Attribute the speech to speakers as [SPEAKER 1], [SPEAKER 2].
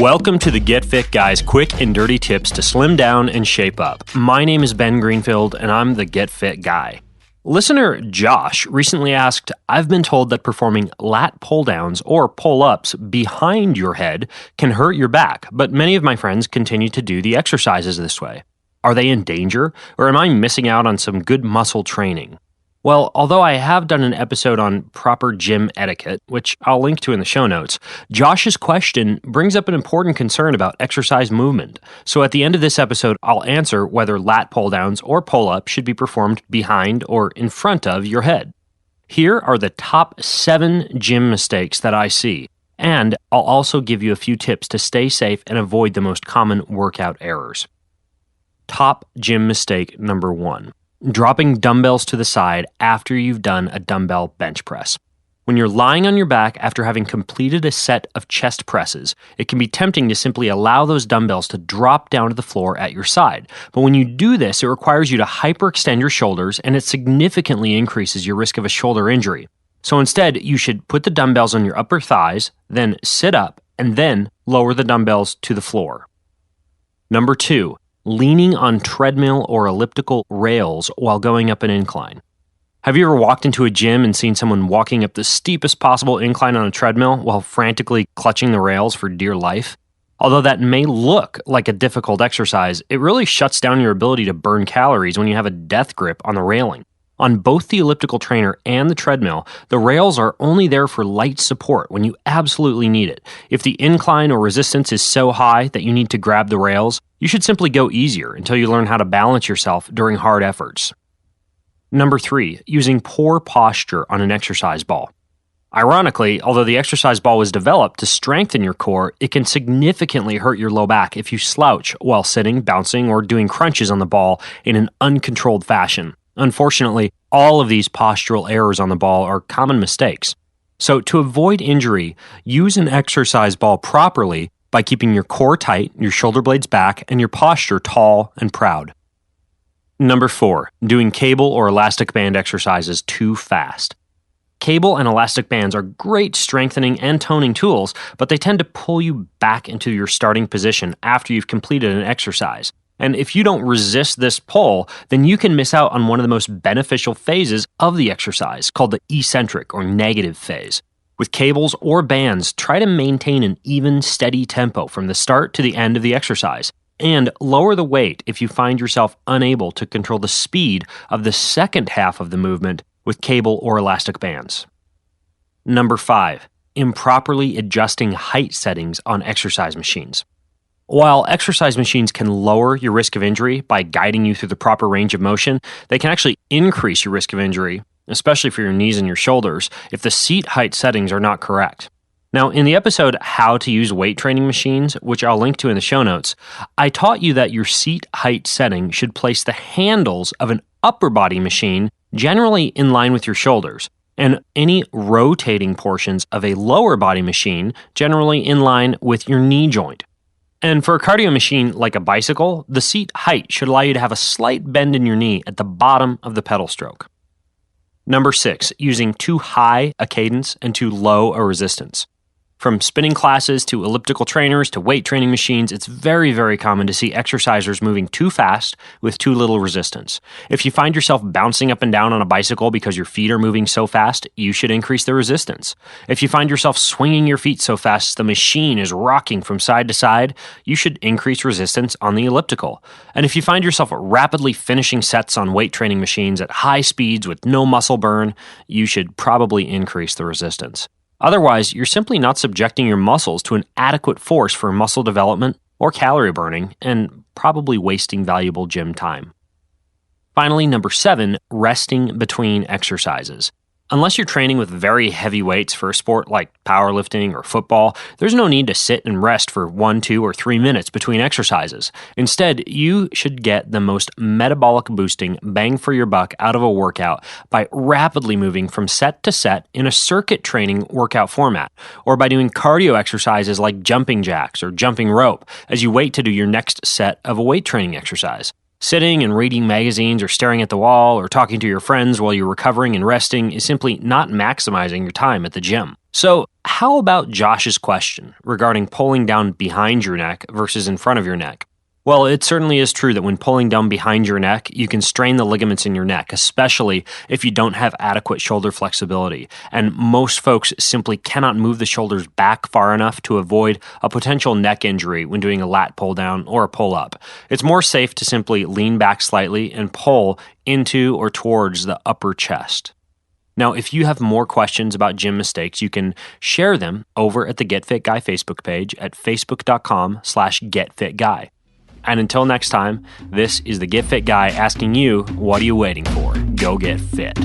[SPEAKER 1] Welcome to the Get Fit Guy's quick and dirty tips to slim down and shape up. My name is Ben Greenfield, and I'm the Get Fit Guy. Listener Josh recently asked, I've been told that performing lat pull-downs or pull-ups behind your head can hurt your back, but many of my friends continue to do the exercises this way. Are they in danger, or am I missing out on some good muscle training? Well, although I have done an episode on proper gym etiquette, which I'll link to in the show notes, Josh's question brings up an important concern about exercise movement. So at the end of this episode, I'll answer whether lat pull-downs or pull-ups should be performed behind or in front of your head. Here are the top 7 gym mistakes that I see, and I'll also give you a few tips to stay safe and avoid the most common workout errors. Top gym mistake number 1. Dropping dumbbells to the side after you've done a dumbbell bench press. When you're lying on your back after having completed a set of chest presses, it can be tempting to simply allow those dumbbells to drop down to the floor at your side. But when you do this, it requires you to hyperextend your shoulders, and it significantly increases your risk of a shoulder injury. So instead, you should put the dumbbells on your upper thighs, then sit up, and then lower the dumbbells to the floor. Number 2. Leaning on treadmill or elliptical rails while going up an incline. Have you ever walked into a gym and seen someone walking up the steepest possible incline on a treadmill while frantically clutching the rails for dear life? Although that may look like a difficult exercise, it really shuts down your ability to burn calories when you have a death grip on the railing. On both the elliptical trainer and the treadmill, the rails are only there for light support when you absolutely need it. If the incline or resistance is so high that you need to grab the rails, you should simply go easier until you learn how to balance yourself during hard efforts. Number 3, using poor posture on an exercise ball. Ironically, although the exercise ball was developed to strengthen your core, it can significantly hurt your low back if you slouch while sitting, bouncing, or doing crunches on the ball in an uncontrolled fashion. Unfortunately, all of these postural errors on the ball are common mistakes. So to avoid injury, use an exercise ball properly by keeping your core tight, your shoulder blades back, and your posture tall and proud. Number 4, doing cable or elastic band exercises too fast. Cable and elastic bands are great strengthening and toning tools, but they tend to pull you back into your starting position after you've completed an exercise. And if you don't resist this pull, then you can miss out on one of the most beneficial phases of the exercise, called the eccentric or negative phase. With cables or bands, try to maintain an even, steady tempo from the start to the end of the exercise, and lower the weight if you find yourself unable to control the speed of the second half of the movement with cable or elastic bands. Number 5, improperly adjusting height settings on exercise machines. While exercise machines can lower your risk of injury by guiding you through the proper range of motion, they can actually increase your risk of injury, especially for your knees and your shoulders, if the seat height settings are not correct. Now, in the episode How to Use Weight Training Machines, which I'll link to in the show notes, I taught you that your seat height setting should place the handles of an upper body machine generally in line with your shoulders, and any rotating portions of a lower body machine generally in line with your knee joint. And for a cardio machine like a bicycle, the seat height should allow you to have a slight bend in your knee at the bottom of the pedal stroke. Number 6, using too high a cadence and too low a resistance. From spinning classes to elliptical trainers to weight training machines, it's very, very common to see exercisers moving too fast with too little resistance. If you find yourself bouncing up and down on a bicycle because your feet are moving so fast, you should increase the resistance. If you find yourself swinging your feet so fast the machine is rocking from side to side, you should increase resistance on the elliptical. And if you find yourself rapidly finishing sets on weight training machines at high speeds with no muscle burn, you should probably increase the resistance. Otherwise, you're simply not subjecting your muscles to an adequate force for muscle development or calorie burning, and probably wasting valuable gym time. Finally, number 7, resting between exercises. Unless you're training with very heavy weights for a sport like powerlifting or football, there's no need to sit and rest for 1, 2, or 3 minutes between exercises. Instead, you should get the most metabolic boosting bang for your buck out of a workout by rapidly moving from set to set in a circuit training workout format, or by doing cardio exercises like jumping jacks or jumping rope as you wait to do your next set of a weight training exercise. Sitting and reading magazines or staring at the wall or talking to your friends while you're recovering and resting is simply not maximizing your time at the gym. So, how about Josh's question regarding pulling down behind your neck versus in front of your neck? Well, it certainly is true that when pulling down behind your neck, you can strain the ligaments in your neck, especially if you don't have adequate shoulder flexibility. And most folks simply cannot move the shoulders back far enough to avoid a potential neck injury when doing a lat pull down or a pull up. It's more safe to simply lean back slightly and pull into or towards the upper chest. Now, if you have more questions about gym mistakes, you can share them over at the Get Fit Guy Facebook page at facebook.com/getfitguy. And until next time, this is the Get Fit Guy asking you, what are you waiting for? Go get fit.